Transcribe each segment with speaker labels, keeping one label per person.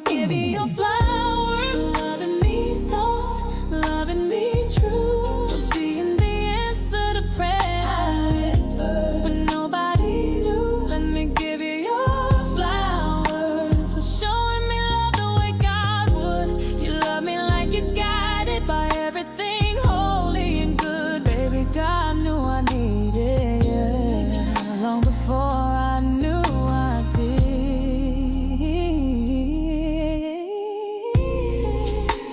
Speaker 1: give you your flowers, loving me soft, loving me true, for being the answer to prayer. I whispered when nobody knew. Let me give you your flowers, for showing me love the way God would. You love me like you're guided by everything holy and good. Baby, God knew I needed you long before I knew I did.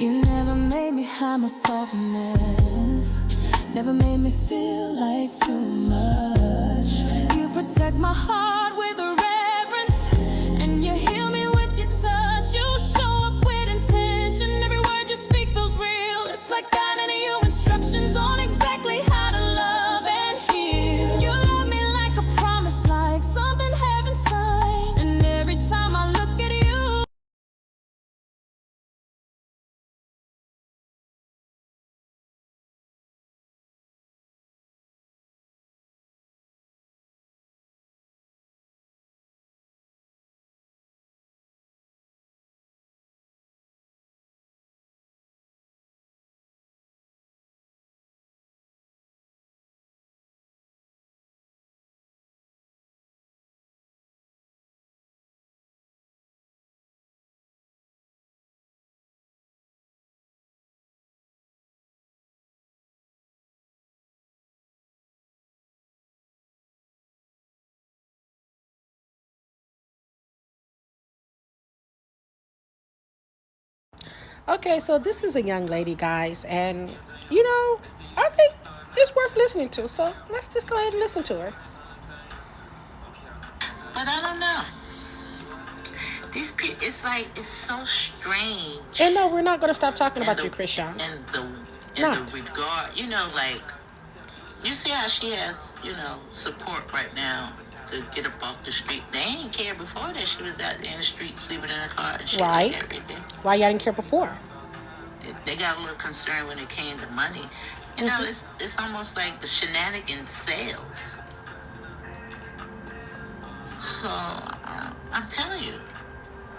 Speaker 1: You never made me hide my softness, never made me feel like too much. You protect my heart with reverence, and you heal me with your touch. You show up with intention, every word you speak feels real. It's like God handing you instructions on exactly how to love and heal. You love me like a promise, like something heaven signed, and every time I look at you,
Speaker 2: Okay, so this is a young lady, guys, and I think it's worth listening to. So let's just go ahead and listen to her.
Speaker 3: But I don't know. These people, it's so strange.
Speaker 2: And no, we're not going to stop talking about you, Chrisean.
Speaker 3: And the regard, like, you see how she has, support right now to get up off the street. They ain't care before that she was out there in the street sleeping in her car and shit
Speaker 2: Right.
Speaker 3: like that right there.
Speaker 2: Why y'all didn't care before?
Speaker 3: They got a little concerned when it came to money. It's almost like the shenanigans sales. So, I'm telling you,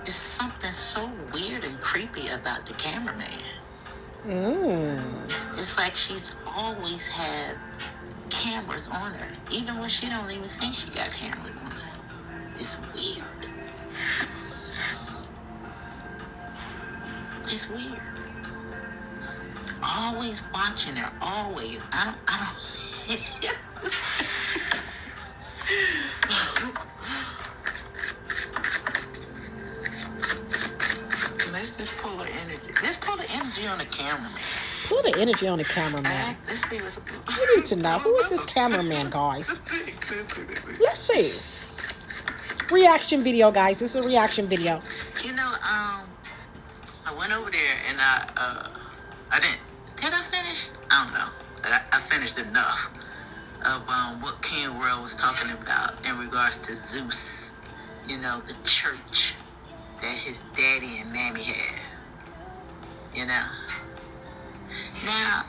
Speaker 3: it's something so weird and creepy about the cameraman. It's like she's always had cameras on her, even when she don't even think she got cameras on her. It's weird. It's weird. Always watching her, always. I don't. Let's just pull her energy. Let's pull the energy on the cameraman.
Speaker 2: Pull the energy on the cameraman.
Speaker 3: Let's see what's.
Speaker 2: We need to know, who is this cameraman, guys? Let's see. Reaction video, guys. This is a reaction video.
Speaker 3: I went over there and I didn't. Did I finish? I don't know. I finished enough of what King World was talking about in regards to Zeus. The church that his daddy and mammy had. Now,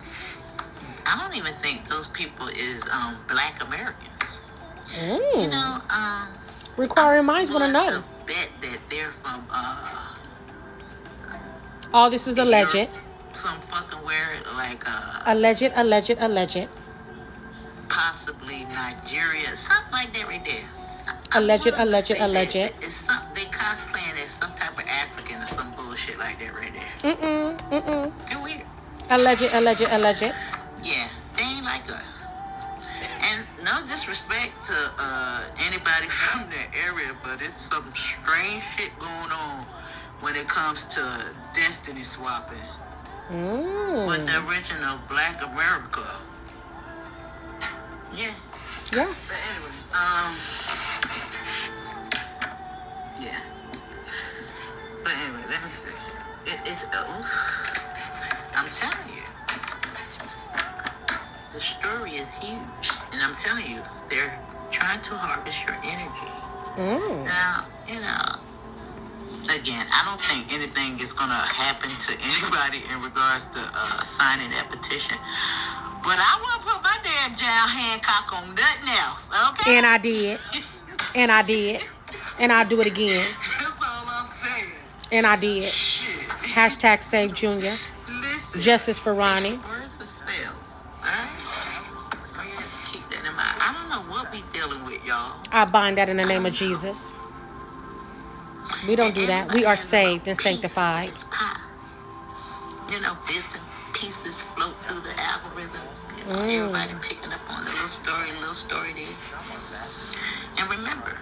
Speaker 3: I don't even think those people is Black Americans.
Speaker 2: Requiring minds want to know.
Speaker 3: To bet that they're from
Speaker 2: Oh, this is alleged.
Speaker 3: Europe, some fucking where like
Speaker 2: Alleged.
Speaker 3: possibly Nigeria, something like that right there.
Speaker 2: Alleged.
Speaker 3: It's some, they cosplaying as some type of African or some bullshit like that right there. They're weird.
Speaker 2: Alleged.
Speaker 3: Yeah, they ain't like us. And no disrespect to anybody from that area, but it's some strange shit going on when it comes to destiny swapping with the original Black America. Yeah.
Speaker 2: Yeah.
Speaker 3: But anyway, yeah. But anyway, let me see. I'm telling you, the story is huge, and I'm telling you, they're trying to harvest your energy. Now, again, I don't think anything is gonna happen to anybody in regards to signing that petition. But I won't put my damn John Hancock on nothing else, okay?
Speaker 2: And I did. And I'll do it again.
Speaker 3: That's all I'm saying.
Speaker 2: And I did.
Speaker 3: Shit.
Speaker 2: Hashtag save Junior.
Speaker 3: Listen.
Speaker 2: Justice for Ronnie.
Speaker 3: Words or spells. Alright? I have to keep that in mind. I don't know what we dealing with, y'all.
Speaker 2: I bind that in the name of Jesus. We don't do that. We are saved and sanctified.
Speaker 3: You know, bits and pieces float through the algorithm. You know, everybody picking up on a little story there. And remember,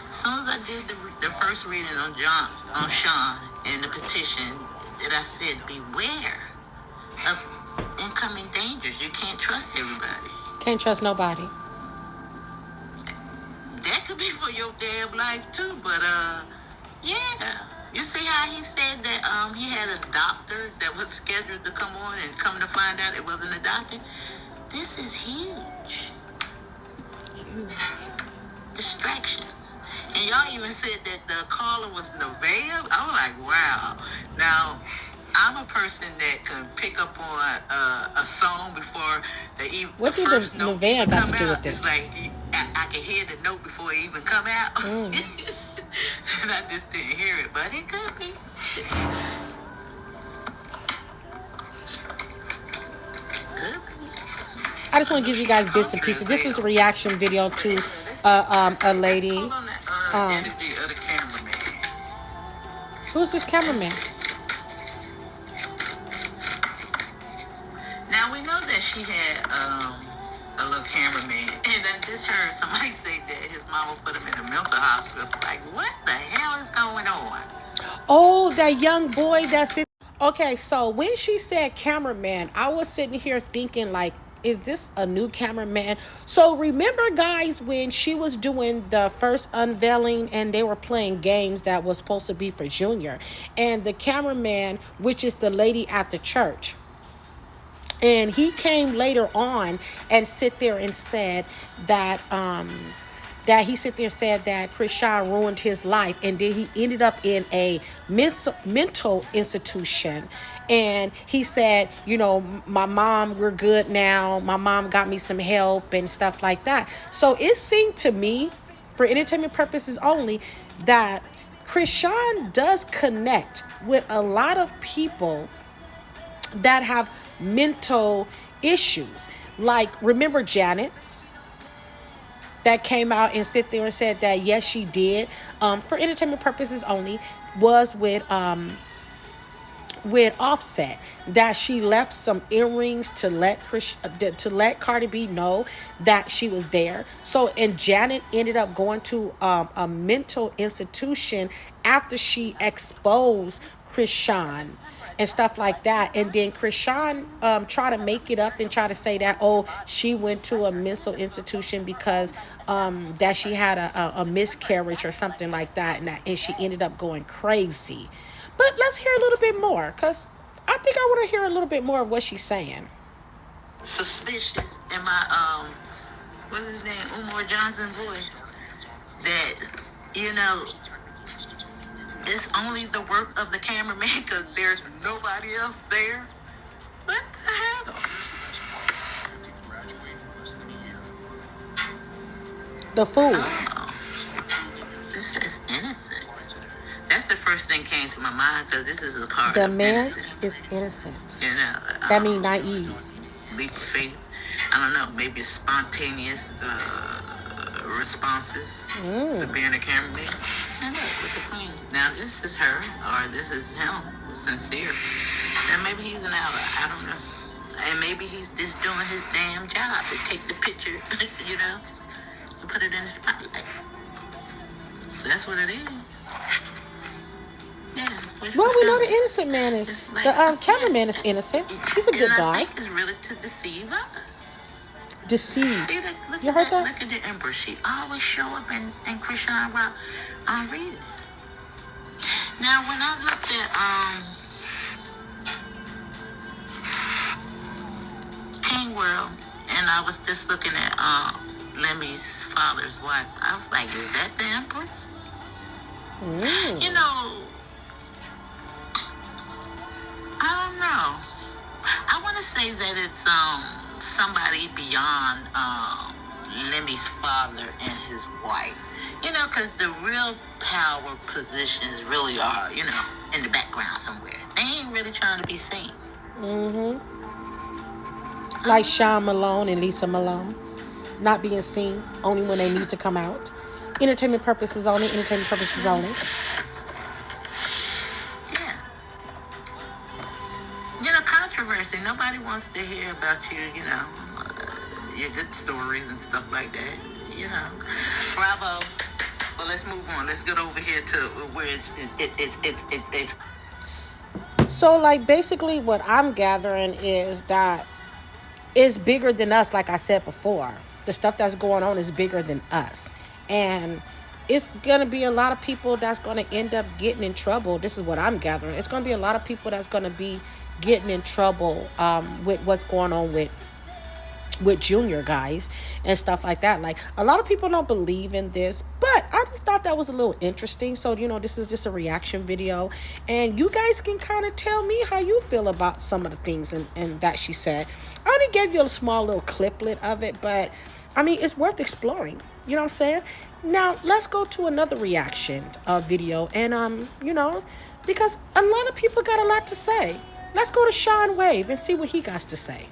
Speaker 3: as soon as I did the first reading on Sean in the petition, that I said, beware of incoming dangers. You can't trust everybody.
Speaker 2: Can't trust nobody.
Speaker 3: That could be for your damn life too, but yeah. You see how he said that he had a doctor that was scheduled to come on, and come to find out it wasn't a doctor? This is huge. Distractions. And y'all even said that the caller was Nevaeh. I'm like, wow. Now, I'm a person that can pick up on a song before the first note
Speaker 2: Nevaeh got to do with
Speaker 3: out.
Speaker 2: this?
Speaker 3: It's like I can hear the note before it even come out. And I just didn't hear it, but it could be. Could be.
Speaker 2: I just want to give you guys bits and pieces. This is a reaction video to a lady. Who's this cameraman?
Speaker 3: Now we know that she had a little cameraman, and I just heard somebody say that his mama put him in a mental hospital. Like, what the hell is going on?
Speaker 2: Oh, that young boy that's it. Okay, so when she said cameraman, I was sitting here thinking, like, is this a new cameraman? So remember, guys, when she was doing the first unveiling and they were playing games that was supposed to be for Junior, and the cameraman, which is the lady at the church, and he came later on and sit there and said that that Chrisean ruined his life, and then he ended up in a mental institution. And he said, you know, my mom, we're good now. My mom got me some help and stuff like that. So it seemed to me, for entertainment purposes only, that Chrisean does connect with a lot of people that have mental issues. Like, remember Janet's that came out and sit there and said that yes, she did, for entertainment purposes only, was with Offset, that she left some earrings to let Cardi B know that she was there. So, and Janet ended up going to a mental institution after she exposed Chrisean and stuff like that. And then Chrisean try to make it up and try to say that, oh, she went to a mental institution because that she had a miscarriage or something like that, and she ended up going crazy. But let's hear a little bit more, because I think I want to hear a little bit more of what she's saying.
Speaker 3: Suspicious in my what's his name, Umar Johnson voice, that, you know, it's only the work of the cameraman because there's nobody else there. What the hell?
Speaker 2: The fool.
Speaker 3: Oh, this says innocence. That's the first thing came to my mind, because this is a card.
Speaker 2: The man is innocent.
Speaker 3: You know,
Speaker 2: that means naive.
Speaker 3: Leap of faith. I don't know. Maybe spontaneous responses to being a cameraman. And look, with the queen. Now this is her, or this is him, sincere. And maybe he's an ally. I don't know. And maybe he's just doing his damn job to take the picture, you know, and put it in the spotlight. That's what it is. Yeah,
Speaker 2: well, we know the innocent man is, like the cameraman is innocent. He's a good guy.
Speaker 3: I think it's really to deceive us.
Speaker 2: Deceive.
Speaker 3: See that? You heard that? Look at the Empress. She always show up in ChriseanRock on reading. Now, when I looked at King World, and I was just looking at Lemmy's father's wife, I was like, is that the Empress? You know, I don't know. I want to say that it's somebody beyond Lemmy's father and his wife. You know, because the real power positions really are, you know, in the background somewhere. They ain't really trying to be seen.
Speaker 2: Like Sean Malone and Lisa Malone, not being seen, only when they need to come out. Entertainment purposes only. Entertainment purposes only.
Speaker 3: Yeah. You know, controversy. Nobody wants to hear about you know, your good stories and stuff like that. You know. Bravo. Well, let's move on. Let's get over here to where it's.
Speaker 2: So, like, basically, what I'm gathering is that it's bigger than us. Like I said before, the stuff that's going on is bigger than us, and it's gonna be a lot of people that's gonna end up getting in trouble. This is what I'm gathering. It's gonna be a lot of people that's gonna be getting in trouble with what's going on with Junior, guys, and stuff like that. Like, a lot of people don't believe in this, but I just thought that was a little interesting. So, you know, this is just a reaction video, and you guys can kind of tell me how you feel about some of the things and that she said. I only gave you a small little cliplet of it, but I mean, it's worth exploring. You know what I'm saying? Now let's go to another reaction video, and you know, because a lot of people got a lot to say. Let's go to Sean Wave and see what he got to say.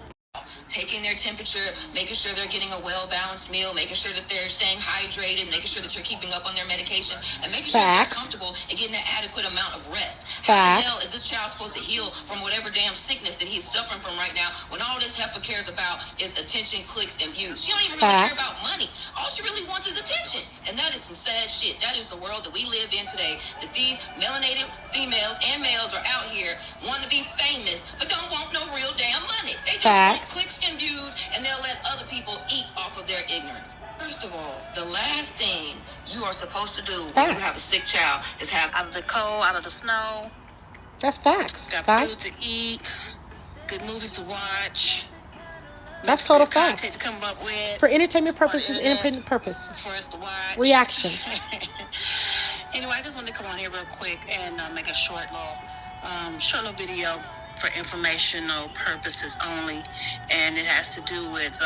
Speaker 4: Taking their temperature, making sure they're getting a well-balanced meal, making sure that they're staying hydrated, making sure that you're keeping up on their medications, and making sure they're comfortable and getting an adequate amount of rest. How the hell is this child supposed to heal from whatever damn sickness that he's suffering from right now when all this heifer cares about is attention, clicks, and views? She don't even really care about money. All she really wants is attention. And that is some sad shit. That is the world that we live in today, that these melanated females and males are out here wanting to be famous, but don't want no real damn money. They just want clicks and views, and they'll let other people eat off of their ignorance. First of all, the last thing you are supposed to do when you have a sick child is have out of the cold, out of the snow.
Speaker 2: That's facts,
Speaker 4: got
Speaker 2: guys.
Speaker 4: food to eat, good movies to watch.
Speaker 2: That's total facts.
Speaker 4: To come up with
Speaker 2: for entertainment purposes, independent purpose.
Speaker 4: For us to watch.
Speaker 2: Reaction.
Speaker 4: Anyway, I just wanted to come on here real quick and make a short little video for informational purposes only, and it has to do with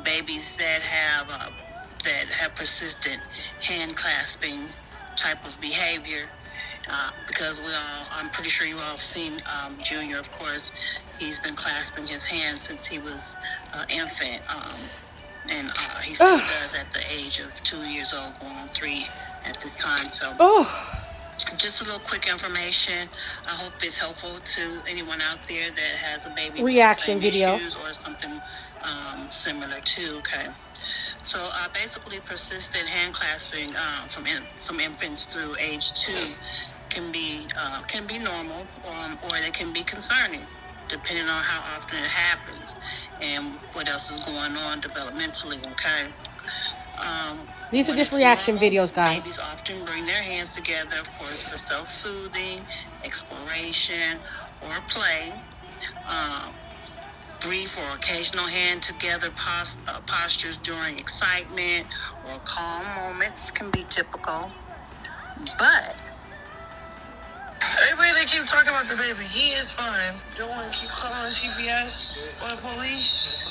Speaker 4: babies that have persistent hand clasping type of behavior. Because I'm pretty sure you all have seen Junior, of course. He's been clasping his hands since he was infant, and he still does at the age of 2 years old, going on 3 at this time. So. Just a little quick information. I hope it's helpful to anyone out there that has a baby
Speaker 2: reaction
Speaker 4: with
Speaker 2: video
Speaker 4: issues or something similar to. Okay, so basically, persistent hand clasping from infants through age 2 can be normal, or they can be concerning, depending on how often it happens and what else is going on developmentally. Okay.
Speaker 2: These are just reaction videos, guys.
Speaker 4: Babies often bring their hands together, of course, for self-soothing, exploration, or play. Brief or occasional hand-together postures during excitement or calm moments can be typical. But everybody they keep talking about the baby, he is fine. Don't want to keep calling CPS or the police.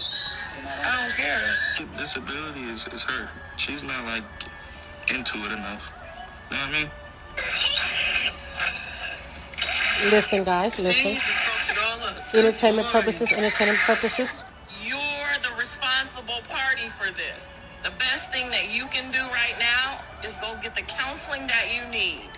Speaker 4: I don't care.
Speaker 5: Disability is her. She's not like into it enough. You know what I mean?
Speaker 2: Listen, guys, listen. Entertainment purposes, entertainment purposes.
Speaker 6: You're the responsible party for this. The best thing that you can do right now is go get the counseling that you need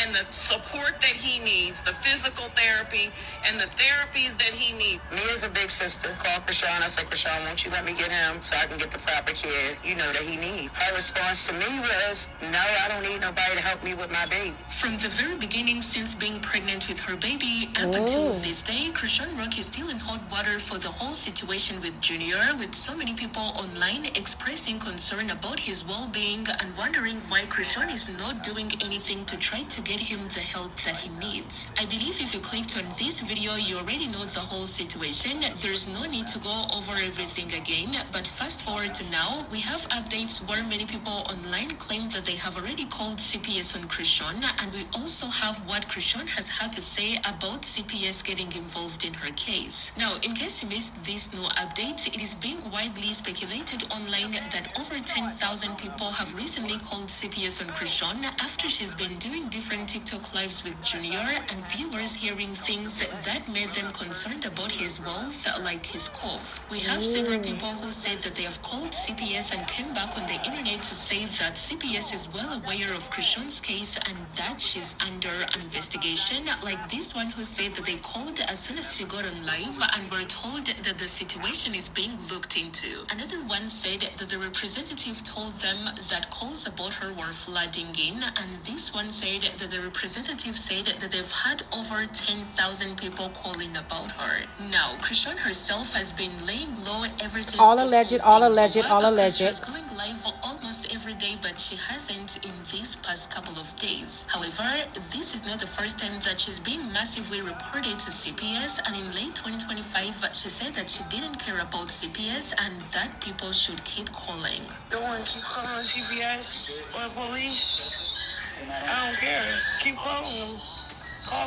Speaker 6: and the support that he needs, the physical therapy and the therapies that he needs.
Speaker 4: Me as a big sister, call Chrisean. I said, Chrisean, won't you let me get him so I can get the proper care, that he needs? Her response to me was, no, I don't need nobody to help me with my baby.
Speaker 7: From the very beginning, since being pregnant with her baby up until this day, ChriseanRock is still in hot water for the whole situation with Junior, with so many people online expressing concern about his well-being and wondering why Chrisean is not doing anything to try to to get him the help that he needs. I believe if you clicked on this video, you already know the whole situation. There's no need to go over everything again, but fast forward to now, we have updates where many people online claim that they have already called CPS on Chrisean, and we also have what Chrisean has had to say about CPS getting involved in her case. Now, in case you missed this new update, it is being widely speculated online that over 10,000 people have recently called CPS on Chrisean after she's been doing different TikTok lives with Junior, and viewers hearing things that made them concerned about his wealth, like his cough. We have several people who said that they have called CPS and came back on the internet to say that CPS is well aware of Chrisean's case and that she's under an investigation, like this one who said that they called as soon as she got on live and were told that the situation is being looked into. Another one said that the representative told them that calls about her were flooding in, and this one said that the representative said that they've had over 10,000 people calling about her. Now, Chrisean herself has been laying low ever since
Speaker 2: all alleged.
Speaker 7: She's going live almost every day, but she hasn't in these past couple of days. However, this is not the first time that she's been massively reported to CPS, and in late 2025, she said that she didn't care about CPS and that people should keep calling.
Speaker 6: Don't want to keep calling CPS or the police. I don't care. Keep calling them. Call.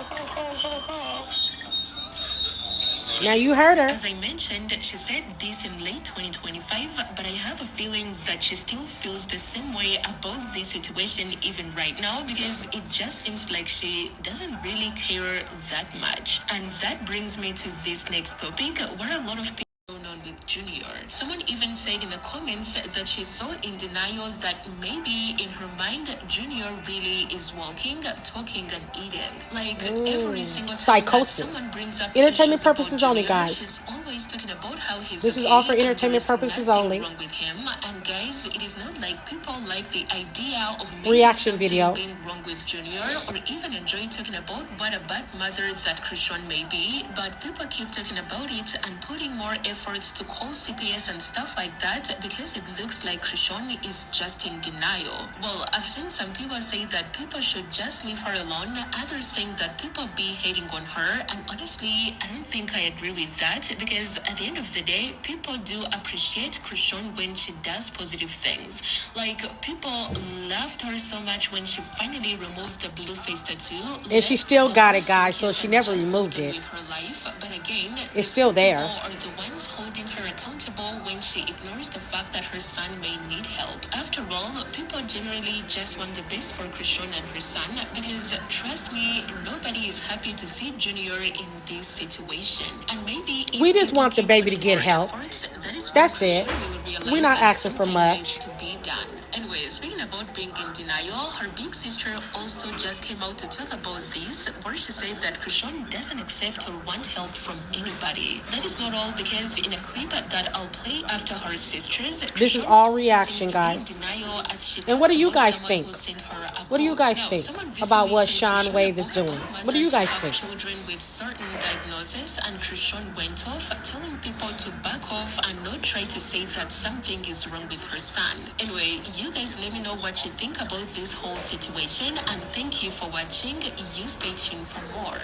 Speaker 2: Now you heard her.
Speaker 7: As I mentioned, she said this in late 2025, but I have a feeling that she still feels the same way about this situation even right now, because it just seems like she doesn't really care that much. And that brings me to this next topic, where a lot of people going on with Junior. Someone even said in the comments that she's so in denial that maybe in her mind Junior really is walking, talking, and eating. Like every single time
Speaker 2: Psychosis.
Speaker 7: that someone brings up
Speaker 2: Entertainment
Speaker 7: issues about
Speaker 2: purposes only,
Speaker 7: Junior,
Speaker 2: guys.
Speaker 7: she's always talking about how he's
Speaker 2: This is
Speaker 7: okay
Speaker 2: all for
Speaker 7: and
Speaker 2: entertainment
Speaker 7: there's
Speaker 2: purposes
Speaker 7: nothing
Speaker 2: only.
Speaker 7: wrong with him. And guys, it is not like people like the idea of maybe
Speaker 2: Reaction
Speaker 7: something
Speaker 2: video.
Speaker 7: being wrong with Junior, or even enjoy talking about what a bad mother that Chrisean may be, but people keep talking about it and putting more efforts to call CPS and stuff like that because it looks like Chrisean is just in denial. Well, I've seen some people say that people should just leave her alone, others saying that people be hating on her, and honestly, I don't think I agree with that, because at the end of the day, people do appreciate Chrisean when she does positive things. Like, people loved her so much when she finally removed the blue face tattoo.
Speaker 2: And she still got it, guys, so she never removed it.
Speaker 7: With her life, but again,
Speaker 2: It's still there.
Speaker 7: People are the ones holding her accountable when she ignores the fact that her son may need help. After all, people generally just want the best for Chrisean and her son, because trust me, nobody is happy to see Junior in this situation. And maybe if
Speaker 2: We just
Speaker 7: people
Speaker 2: want the
Speaker 7: keep
Speaker 2: baby to
Speaker 7: putting
Speaker 2: get
Speaker 7: more
Speaker 2: help.
Speaker 7: efforts, that is when
Speaker 2: That's it.
Speaker 7: Chrisean will realize
Speaker 2: We're not
Speaker 7: that
Speaker 2: asking for
Speaker 7: something
Speaker 2: much.
Speaker 7: needs to be done. Anyway, speaking about being in denial, her big sister also just came out to talk about this, where she said that Chrisean doesn't accept or want help from anybody. That is not all, because in a clip that I'll play after her sisters,
Speaker 2: This is
Speaker 7: Chrisean
Speaker 2: all
Speaker 7: also
Speaker 2: reaction,
Speaker 7: seems to be in
Speaker 2: guys.
Speaker 7: denial as she
Speaker 2: And what do
Speaker 7: talks
Speaker 2: you
Speaker 7: about
Speaker 2: guys
Speaker 7: someone
Speaker 2: think?
Speaker 7: who sent her a
Speaker 2: What do you
Speaker 7: boat.
Speaker 2: guys
Speaker 7: Now,
Speaker 2: think
Speaker 7: someone
Speaker 2: about what
Speaker 7: recently sent
Speaker 2: Sean
Speaker 7: Chrisean
Speaker 2: Wave
Speaker 7: a
Speaker 2: is
Speaker 7: book
Speaker 2: doing?
Speaker 7: about
Speaker 2: What do you
Speaker 7: mothers who
Speaker 2: guys
Speaker 7: have
Speaker 2: think?
Speaker 7: children with certain diagnoses, and Chrisean went off telling people to back off and not try to say that something is wrong with her son. Anyway, you guys let me know what you think about this whole situation, and thank you for watching. You stay tuned for more.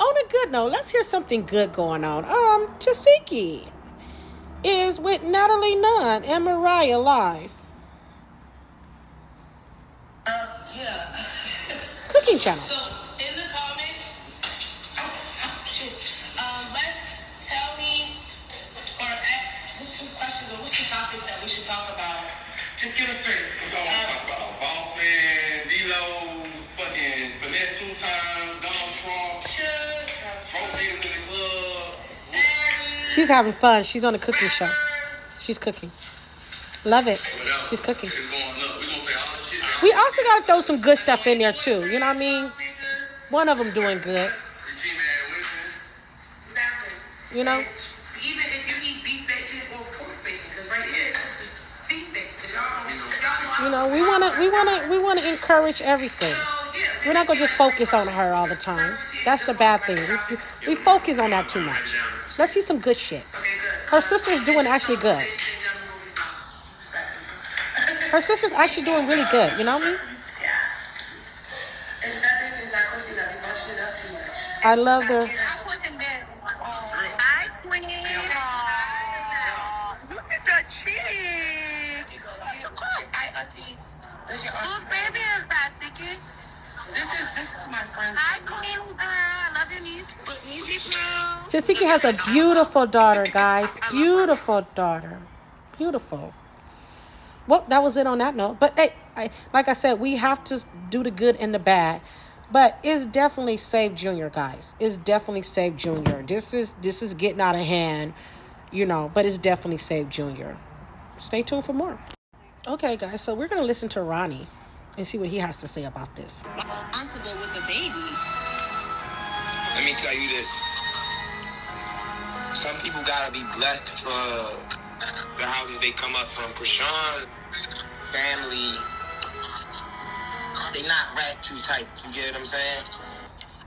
Speaker 2: On a good note, let's hear something good going on. Tasiki is with Natalie Nunn and Mariah live.
Speaker 4: Yeah.
Speaker 2: Cooking channel.
Speaker 4: So in the comments, let's tell me or ask what's some questions or what's some topics that we should talk about. Just give us three.
Speaker 5: We gonna talk about Boss Man, D-Lo, fucking Finette 2 times, Donald Trump, broke niggas in the club.
Speaker 2: She's having fun. She's on a cooking show. She's cooking. Love it. She's cooking.
Speaker 5: It's going up. We gonna say all the shit that
Speaker 2: We also got to throw some good stuff in there, too. You know what I mean? One of them doing good.
Speaker 5: Regina had Winston.
Speaker 2: You know?
Speaker 4: Even if you eat beef bacon or pork bacon, because right here this is beef bacon. Y'all
Speaker 2: You know, we wanna encourage everything. We're not gonna just focus on her all the time. That's the bad thing. We focus on that too much. Let's see some good shit. Her sister's doing actually good. Her sister's actually doing really good. You know what I mean?
Speaker 4: Is that
Speaker 2: I love the.
Speaker 4: Hi, Queen. Look at the cheese. Hi, Auntie. Look, baby, is that sticky? This is my friend. Hi, Queen girl. I love your niece.
Speaker 2: Jessica has a beautiful daughter, guys. Beautiful daughter. Beautiful. Well, that was it on that note. But hey, like I said, we have to do the good and the bad. But it's definitely saved Junior, guys. It's definitely saved Junior. This is getting out of hand, you know. But it's definitely saved Junior. Stay tuned for more. Okay, guys. So we're gonna listen to Ronnie and see what he has to say about this.
Speaker 4: Responsible with the baby.
Speaker 8: Let me tell you this. Some people gotta be blessed for the houses they come up from. Chrisean family, they not rat two type. You get what I'm saying?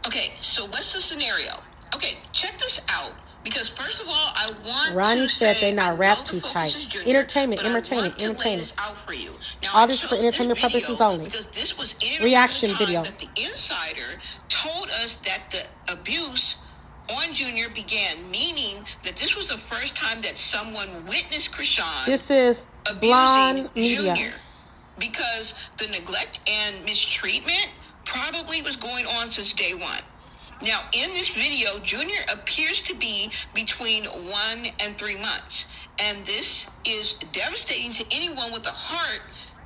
Speaker 4: Okay, so what's the scenario? Okay, check this out. Because first of all, I want
Speaker 2: Ronnie
Speaker 4: to
Speaker 2: said
Speaker 4: say
Speaker 2: they not rap too tight. Entertainment.
Speaker 4: All
Speaker 2: this for entertainment purposes only.
Speaker 4: Because this was
Speaker 2: Reaction video.
Speaker 4: That the insider told us that the abuse on Junior began, meaning that this was the first time that someone witnessed Chrisean.
Speaker 2: This is Blonde Media.
Speaker 4: Junior, because the neglect and mistreatment probably was going on since day one. Now, in this video, Junior appears to be between 1 and 3 months. And this is devastating to anyone with a heart,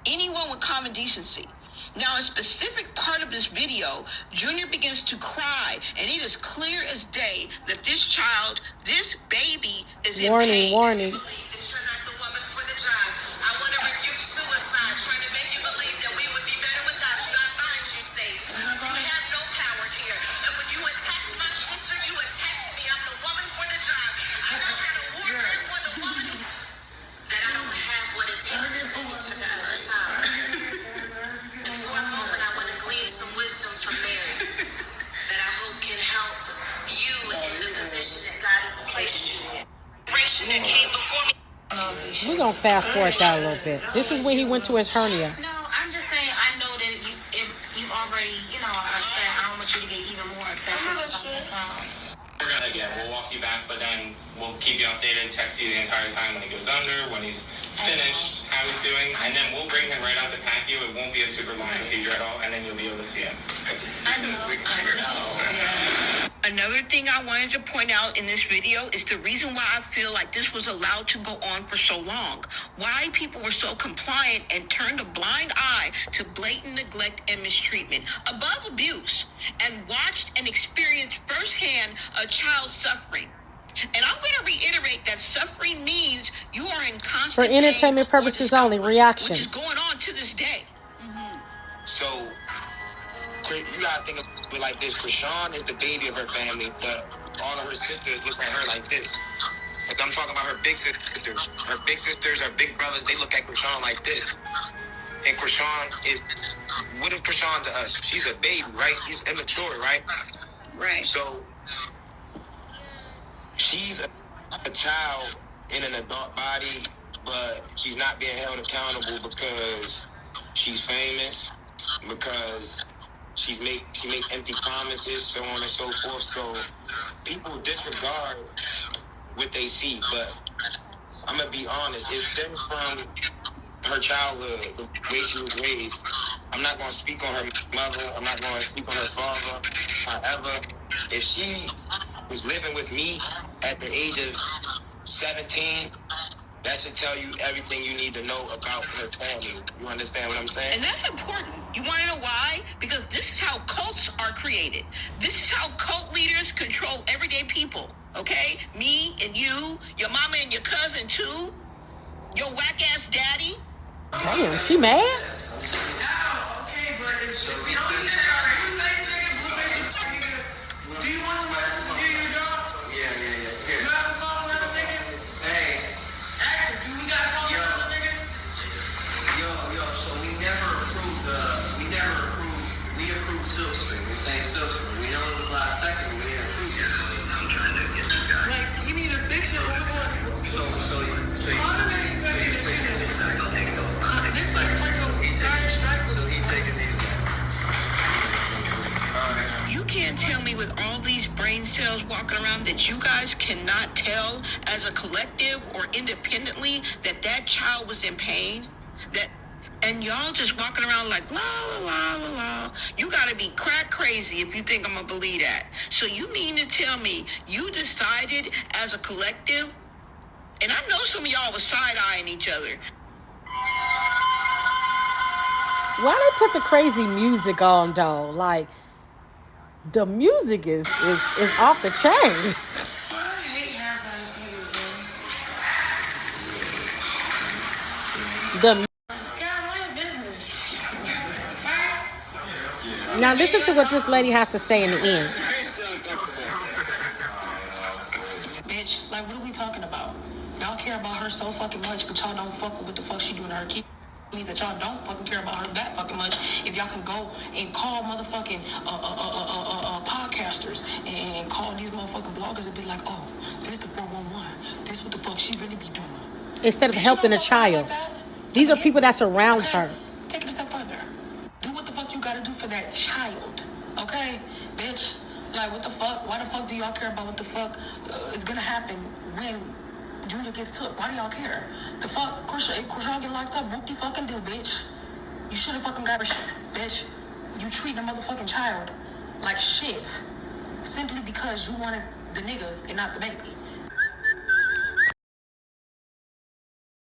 Speaker 4: anyone with common decency. Now, a specific part of this video, Junior begins to cry, and it is clear as day that this child, this baby, is in pain.
Speaker 2: Warning.
Speaker 4: I want to rebuke suicide, trying to make you believe that we would be better without you. I find you safe. You have no power here. And when you attack my sister, you attack me. I'm the woman for the job. I know how to warn her for the woman that I don't have what it takes to make it to the other side. And for a moment, I want to glean some wisdom from Mary that I hope can help you in the position that God has placed you in. That came before me.
Speaker 2: We're going to fast forward that a little bit. This is when he went to his hernia.
Speaker 9: No, I'm just saying, I know that if you already, are upset, I don't want you to get even more upset.
Speaker 5: We're gonna we'll walk you back, but then we'll keep you updated, text you the entire time when he goes under, when he's finished, how he's doing, and then we'll bring him right out to pack you. It won't be a super long procedure at all, and then you'll be able to see him.
Speaker 9: I know.
Speaker 4: Another thing I wanted to point out in this video is the reason why I feel like this was allowed to go on for so long. Why people were so compliant and turned a blind eye to blatant neglect and mistreatment, above abuse, and watched and experienced firsthand a child suffering. And I'm going to reiterate that suffering means you are in constant
Speaker 2: For entertainment
Speaker 4: pain or
Speaker 2: purposes only,
Speaker 4: discomfort,
Speaker 2: reaction.
Speaker 4: which is going on to this day.
Speaker 8: So, you gotta think of it like this. Chrisean is the baby of her family, but all of her sisters look at her like this. Like, I'm talking about her big sisters. Her big sisters, her big brothers, they look at Chrisean like this. And Chrisean is, what is Chrisean to us? She's a baby, right? She's immature, right?
Speaker 4: Right.
Speaker 8: So, she's a child in an adult body, but she's not being held accountable because she's famous, because she make empty promises, so on and so forth. So people disregard what they see, but I'm gonna be honest, it stems from her childhood, the way she was raised. I'm not gonna speak on her mother, I'm not gonna speak on her father. However, if she was living with me at the age of 17, that should tell you everything you need to know about her family. You understand what I'm saying?
Speaker 4: And that's important. You want to know why? Because this is how cults are created. This is how cult leaders control everyday people. Okay? Me and you, your mama and your cousin too, your whack-ass daddy.
Speaker 2: Damn, she mad?
Speaker 4: You can't tell me with all these that you guys cannot tell as a collective or independently that that child was in pain? That, and y'all just walking around like la la la la la. You gotta be crack crazy if you think I'm gonna believe that. So you mean to tell me you decided as a collective, and I know some of y'all was side-eyeing each other.
Speaker 2: Why they put the crazy music on though? Like the music is off the chain.
Speaker 4: I hate half-ass niggas, man.
Speaker 2: The
Speaker 4: Business.
Speaker 2: now listen to what this lady has to say in the end.
Speaker 4: Bitch, like what are we talking about? Y'all care about her so fucking much, but y'all don't fuck with what the fuck she doing to her kids. Means that y'all don't fucking care about her that fucking much. If y'all can go and call motherfucking podcasters and call these motherfucking bloggers and be like, oh, this the 411. This what the fuck she really be doing.
Speaker 2: Instead of helping a child. These are people that surround her.
Speaker 4: Take it a step further. Do what the fuck you gotta do for that child. Okay, bitch? Like, what the fuck? Why the fuck do y'all care about what the fuck is gonna happen when Junior gets took? Why do y'all care? The fuck? Of course y'all get locked up. What do you fucking do, bitch? You should have fucking got her shit, bitch. You treat a motherfucking child like shit simply because you wanted the nigga and not the baby.